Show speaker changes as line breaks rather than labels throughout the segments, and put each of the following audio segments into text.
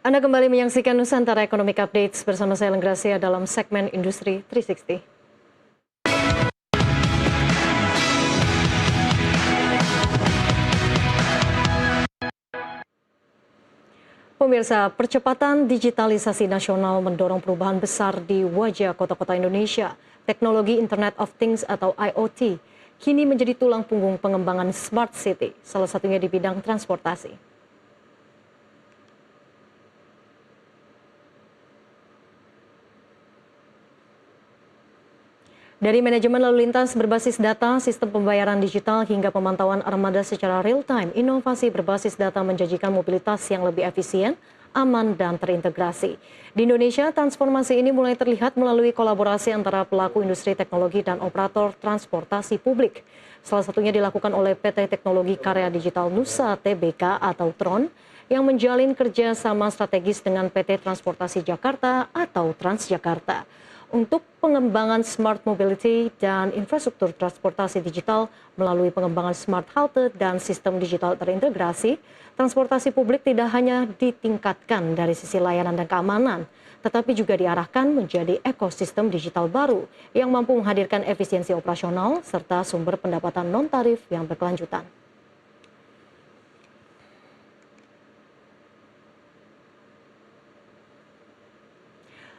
Anda kembali menyaksikan Nusantara Economic Updates bersama saya Lenggracia dalam segmen Industri 360. Pemirsa, percepatan digitalisasi nasional mendorong perubahan besar di wajah kota-kota Indonesia. Teknologi Internet of Things atau IoT kini menjadi tulang punggung pengembangan Smart City, salah satunya di bidang transportasi. Dari manajemen lalu lintas berbasis data, sistem pembayaran digital, hingga pemantauan armada secara real-time, inovasi berbasis data menjanjikan mobilitas yang lebih efisien, aman, dan terintegrasi. Di Indonesia, transformasi ini mulai terlihat melalui kolaborasi antara pelaku industri teknologi dan operator transportasi publik. Salah satunya dilakukan oleh PT Teknologi Karya Digital Nusa Tbk atau TRON, yang menjalin kerjasama strategis dengan PT Transportasi Jakarta atau Transjakarta. Untuk pengembangan smart mobility dan infrastruktur transportasi digital melalui pengembangan smart halte dan sistem digital terintegrasi, transportasi publik tidak hanya ditingkatkan dari sisi layanan dan keamanan, tetapi juga diarahkan menjadi ekosistem digital baru yang mampu menghadirkan efisiensi operasional serta sumber pendapatan non-tarif yang berkelanjutan.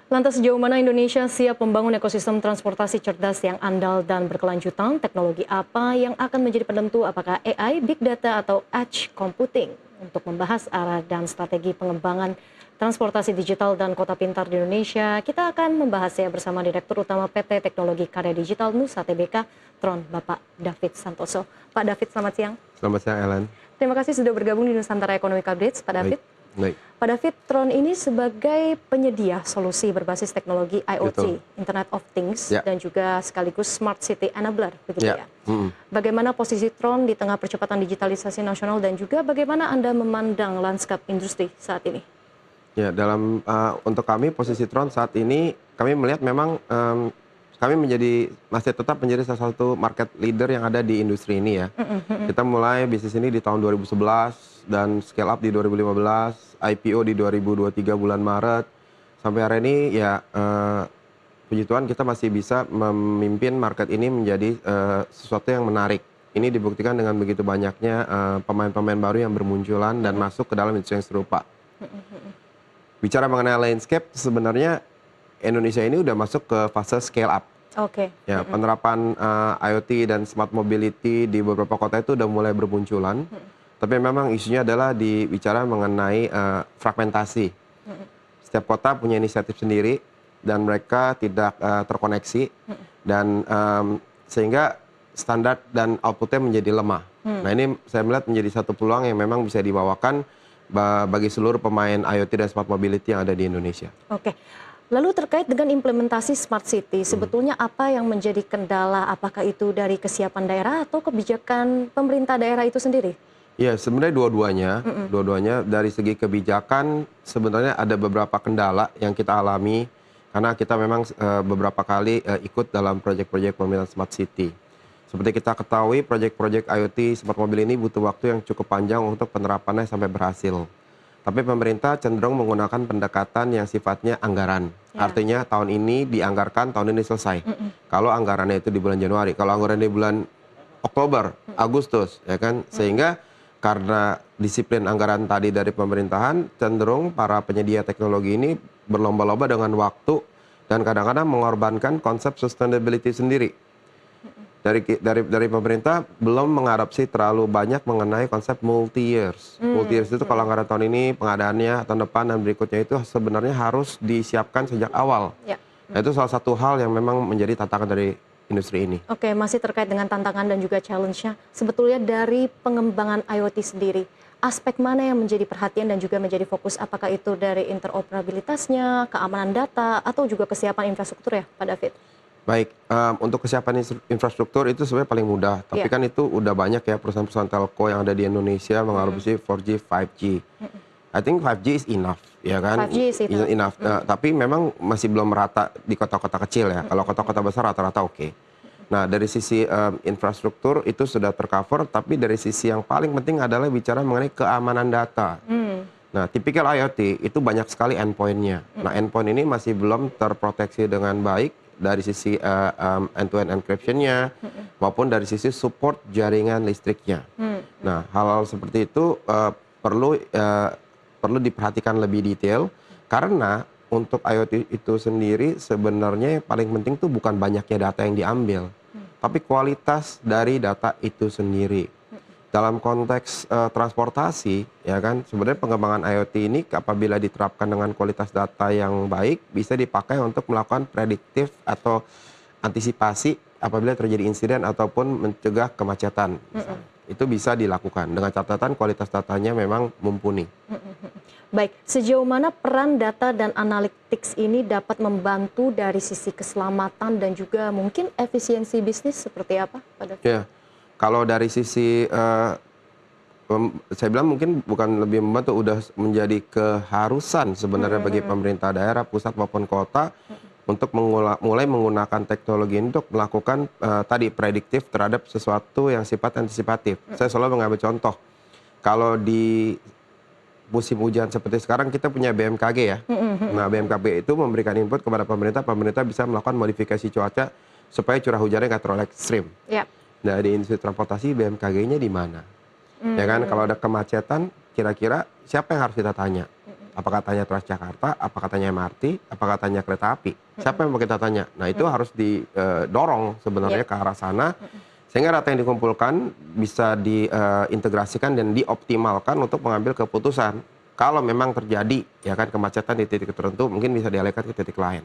Lantas sejauh mana Indonesia siap membangun ekosistem transportasi cerdas yang andal dan berkelanjutan? Teknologi apa yang akan menjadi penentu apakah AI, Big Data, atau Edge Computing? Untuk membahas arah dan strategi pengembangan transportasi digital dan kota pintar di Indonesia, kita akan membahasnya bersama Direktur Utama PT Teknologi Karya Digital Nusa Tbk, TRON, Bapak David Santoso. Pak David, selamat siang.
Selamat siang, Ellen.
Terima kasih sudah bergabung di Nusantara Economic Updates, Pak David.
Baik.
Pak David, TRON ini sebagai penyedia solusi berbasis teknologi IoT,
Betul.
Internet of Things,
Ya.
dan juga sekaligus Smart City Enabler, begitu ya?
Mm-mm.
Bagaimana posisi TRON di tengah percepatan digitalisasi nasional dan juga bagaimana Anda memandang lanskap industri saat ini?
Ya, untuk kami posisi TRON saat ini kami melihat memang kami masih tetap menjadi salah satu market leader yang ada di industri ini ya. Kita mulai bisnis ini di tahun 2011 dan scale up di 2015, IPO di 2023 bulan Maret. Sampai hari ini ya puji Tuhan kita masih bisa memimpin market ini menjadi sesuatu yang menarik. Ini dibuktikan dengan begitu banyaknya pemain-pemain baru yang bermunculan dan masuk ke dalam industri yang serupa. Bicara mengenai landscape, sebenarnya Indonesia ini udah masuk ke fase scale up.
Oke.
Ya, penerapan IoT dan smart mobility di beberapa kota itu udah mulai bermunculan. Tapi memang isunya adalah bicara mengenai fragmentasi. Setiap kota punya inisiatif sendiri dan mereka tidak terkoneksi dan sehingga standar dan outputnya menjadi lemah. Nah, ini saya melihat menjadi satu peluang yang memang bisa dibawakan bagi seluruh pemain IoT dan smart mobility yang ada di Indonesia.
Oke. Lalu terkait dengan implementasi Smart City, sebetulnya apa yang menjadi kendala? Apakah itu dari kesiapan daerah atau kebijakan pemerintah daerah itu sendiri?
Ya, sebenarnya dua-duanya dari segi kebijakan sebenarnya ada beberapa kendala yang kita alami karena kita memang beberapa kali ikut dalam proyek-proyek pemerintahan Smart City. Seperti kita ketahui, proyek-proyek IoT smart mobil ini butuh waktu yang cukup panjang untuk penerapannya sampai berhasil. Tapi pemerintah cenderung menggunakan pendekatan yang sifatnya anggaran.
Ya.
Artinya tahun ini dianggarkan, tahun ini selesai. Kalau anggarannya itu di bulan Januari, kalau anggarannya di bulan Oktober, Agustus, ya kan? Sehingga karena disiplin anggaran tadi dari pemerintahan, cenderung para penyedia teknologi ini berlomba-lomba dengan waktu dan kadang-kadang mengorbankan konsep sustainability sendiri. Dari pemerintah belum mengadopsi terlalu banyak mengenai konsep multi-years. Multi-years itu kalau anggaran tahun ini, pengadaannya tahun depan dan berikutnya itu sebenarnya harus disiapkan sejak awal.
Ya.
Nah, itu salah satu hal yang memang menjadi tantangan dari industri ini.
Oke, masih terkait dengan tantangan dan juga challenge-nya. Sebetulnya dari pengembangan IoT sendiri, aspek mana yang menjadi perhatian dan juga menjadi fokus? Apakah itu dari interoperabilitasnya, keamanan data, atau juga kesiapan infrastruktur ya, Pak David?
Baik, untuk kesiapan infrastruktur itu sebenarnya paling mudah. Tapi kan itu udah banyak ya perusahaan-perusahaan telco yang ada di Indonesia mengadopsi 4G, 5G. I think 5G is enough, ya kan?
5G is enough.
Tapi memang masih belum merata di kota-kota kecil ya. Kalau kota-kota besar rata-rata oke. Nah, dari sisi infrastruktur itu sudah tercover, tapi dari sisi yang paling penting adalah bicara mengenai keamanan data. Nah, tipikal IoT itu banyak sekali endpoint-nya. Nah, endpoint ini masih belum terproteksi dengan baik dari sisi end-to-end encryption-nya maupun dari sisi support jaringan listriknya. Nah, hal-hal seperti itu perlu diperhatikan lebih detail karena untuk IoT itu sendiri sebenarnya yang paling penting tuh bukan banyaknya data yang diambil, tapi kualitas dari data itu sendiri. Dalam konteks transportasi, ya kan, sebenarnya pengembangan IoT ini apabila diterapkan dengan kualitas data yang baik, bisa dipakai untuk melakukan prediktif atau antisipasi apabila terjadi insiden ataupun mencegah kemacetan. Misalnya. Itu bisa dilakukan dengan catatan kualitas datanya memang mumpuni.
Baik, sejauh mana peran data dan analytics ini dapat membantu dari sisi keselamatan dan juga mungkin efisiensi bisnis seperti apa, Pak David?
Ya, kalau dari sisi saya bilang mungkin bukan lebih membantu, udah menjadi keharusan sebenarnya bagi pemerintah daerah, pusat maupun kota untuk mulai menggunakan teknologi untuk melakukan tadi prediktif terhadap sesuatu yang sifat antisipatif. Saya selalu mengambil contoh, kalau di musim hujan seperti sekarang kita punya BMKG ya. Nah, BMKG itu memberikan input kepada pemerintah, pemerintah bisa melakukan modifikasi cuaca supaya curah hujannya nggak terlalu ekstrim.
Yep.
Nah, di industri transportasi BMKG-nya di mana? Ya kan, kalau ada kemacetan, kira-kira siapa yang harus kita tanya? Apa katanya Transjakarta, apa katanya MRT, apa katanya kereta api? Siapa yang mau kita tanya? Nah, itu harus didorong sebenarnya ke arah sana, sehingga data yang dikumpulkan bisa diintegrasikan dan dioptimalkan untuk mengambil keputusan. Kalau memang terjadi ya kan kemacetan di titik tertentu, mungkin bisa dialihkan ke titik lain.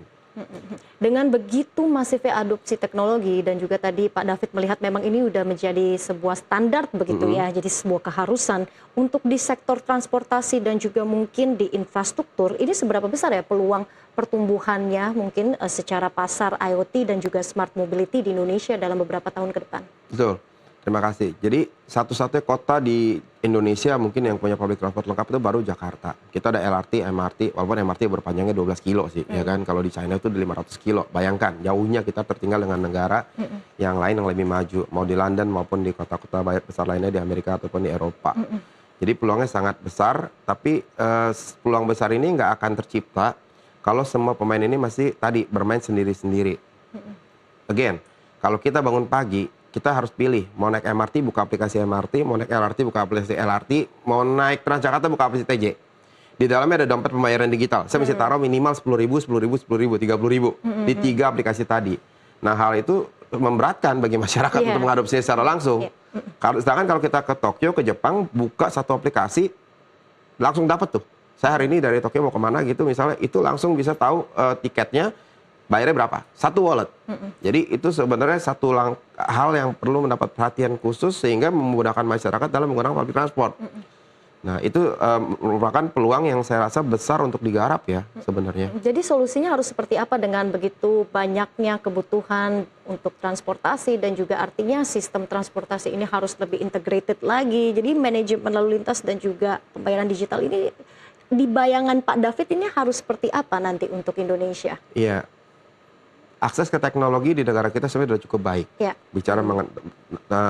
Dengan begitu masifnya adopsi teknologi dan juga tadi Pak David melihat memang ini udah menjadi sebuah standar begitu ya, jadi sebuah keharusan untuk di sektor transportasi dan juga mungkin di infrastruktur, ini seberapa besar ya peluang pertumbuhannya mungkin secara pasar IoT dan juga smart mobility di Indonesia dalam beberapa tahun ke depan?
Betul. Terima kasih. Jadi satu-satunya kota di Indonesia mungkin yang punya public transport lengkap itu baru Jakarta. Kita ada LRT, MRT, walaupun MRT berpanjangnya 12 kilo sih, ya kan. Kalau di China itu di 500 kilo. Bayangkan, jauhnya kita tertinggal dengan negara yang lain yang lebih maju. Mau di London maupun di kota-kota besar lainnya di Amerika ataupun di Eropa. Jadi peluangnya sangat besar, tapi peluang besar ini nggak akan tercipta kalau semua pemain ini masih tadi bermain sendiri-sendiri. Again, kalau kita bangun pagi, kita harus pilih, mau naik MRT buka aplikasi MRT, mau naik LRT buka aplikasi LRT, mau naik Transjakarta buka aplikasi TJ. Di dalamnya ada dompet pembayaran digital. Saya mesti taruh minimal 10.000, 10.000, 10.000, 30.000 di 3 aplikasi tadi. Nah, hal itu memberatkan bagi masyarakat untuk mengadopsinya secara langsung. Sedangkan kalau kita ke Tokyo, ke Jepang, buka satu aplikasi, langsung dapat tuh. Saya hari ini dari Tokyo mau kemana gitu misalnya, itu langsung bisa tahu tiketnya, bayarnya berapa? Satu wallet. Jadi itu sebenarnya satu hal yang perlu mendapat perhatian khusus sehingga memudahkan masyarakat dalam menggunakan public transport. Nah, itu merupakan peluang yang saya rasa besar untuk digarap ya sebenarnya.
Jadi solusinya harus seperti apa dengan begitu banyaknya kebutuhan untuk transportasi dan juga artinya sistem transportasi ini harus lebih integrated lagi. Jadi manajemen lalu lintas dan juga pembayaran digital ini di bayangan Pak David ini harus seperti apa nanti untuk Indonesia?
Iya. Akses ke teknologi di negara kita sebenarnya sudah cukup baik. Ya. Bicara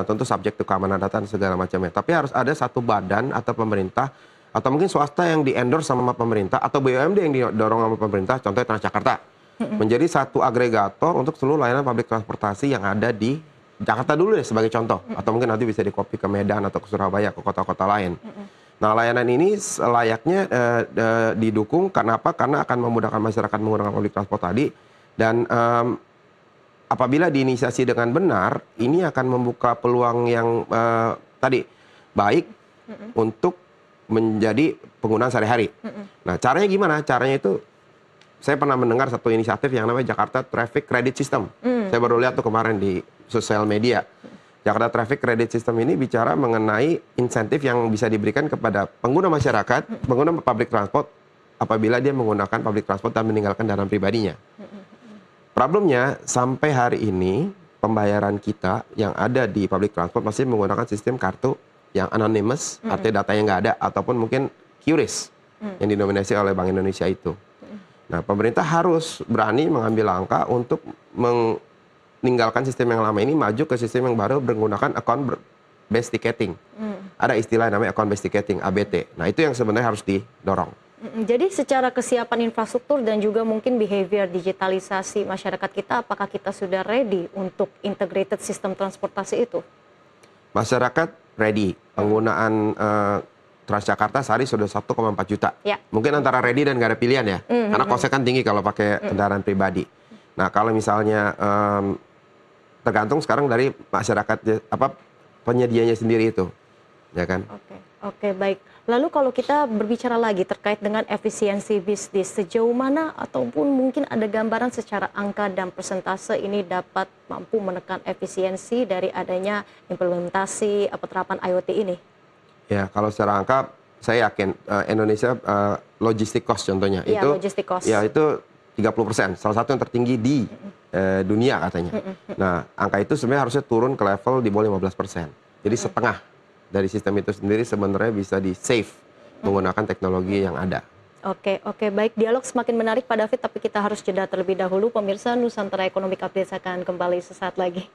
tentu subjek ke keamanan data dan segala macamnya. Tapi harus ada satu badan atau pemerintah atau mungkin swasta yang di-endorse sama pemerintah atau BUMD yang didorong sama pemerintah, contohnya Transjakarta. Menjadi satu agregator untuk seluruh layanan publik transportasi yang ada di Jakarta dulu deh sebagai contoh. Atau mungkin nanti bisa di-copy ke Medan atau ke Surabaya, ke kota-kota lain. Nah, layanan ini layaknya didukung karena apa? Karena akan memudahkan masyarakat menggunakan public transport tadi. Dan apabila diinisiasi dengan benar, ini akan membuka peluang yang tadi baik untuk menjadi penggunaan sehari-hari. Nah, caranya gimana? Caranya itu saya pernah mendengar satu inisiatif yang namanya Jakarta Traffic Credit System. Saya baru lihat tuh kemarin di sosial media. Jakarta Traffic Credit System ini bicara mengenai insentif yang bisa diberikan kepada pengguna masyarakat, pengguna public transport apabila dia menggunakan public transport dan meninggalkan kendaraan pribadinya. Problemnya sampai hari ini pembayaran kita yang ada di public transport masih menggunakan sistem kartu yang anonymous, artinya datanya nggak ada, ataupun mungkin QRIS yang dinominasi oleh Bank Indonesia itu. Nah, pemerintah harus berani mengambil langkah untuk meninggalkan sistem yang lama ini, maju ke sistem yang baru menggunakan account based ticketing. Ada istilah namanya account based ticketing, ABT. Nah, itu yang sebenarnya harus didorong.
Jadi secara kesiapan infrastruktur dan juga mungkin behavior digitalisasi masyarakat kita, apakah kita sudah ready untuk integrated sistem transportasi itu?
Masyarakat ready. Penggunaan Transjakarta sehari sudah 1,4 juta.
Ya.
Mungkin antara ready dan nggak ada pilihan ya. Karena kosnya kan tinggi kalau pakai kendaraan pribadi. Nah, kalau misalnya tergantung sekarang dari masyarakat penyedianya sendiri itu. Ya kan?
Oke, baik. Lalu kalau kita berbicara lagi terkait dengan efisiensi bisnis, sejauh mana ataupun mungkin ada gambaran secara angka dan persentase ini dapat mampu menekan efisiensi dari adanya implementasi penerapan IoT ini?
Ya, kalau secara angka, saya yakin Indonesia logistik cost contohnya
Ya,
itu,
logistik cost.
ya itu 30%, salah satu yang tertinggi di dunia katanya. Nah, angka itu sebenarnya harusnya turun ke level di bawah 15%. Jadi setengah dari sistem itu sendiri sebenarnya bisa di save menggunakan teknologi yang ada.
Oke, baik. Dialog semakin menarik Pak David, tapi kita harus jeda terlebih dahulu. Pemirsa, Nusantara Economic Update akan kembali sesaat lagi.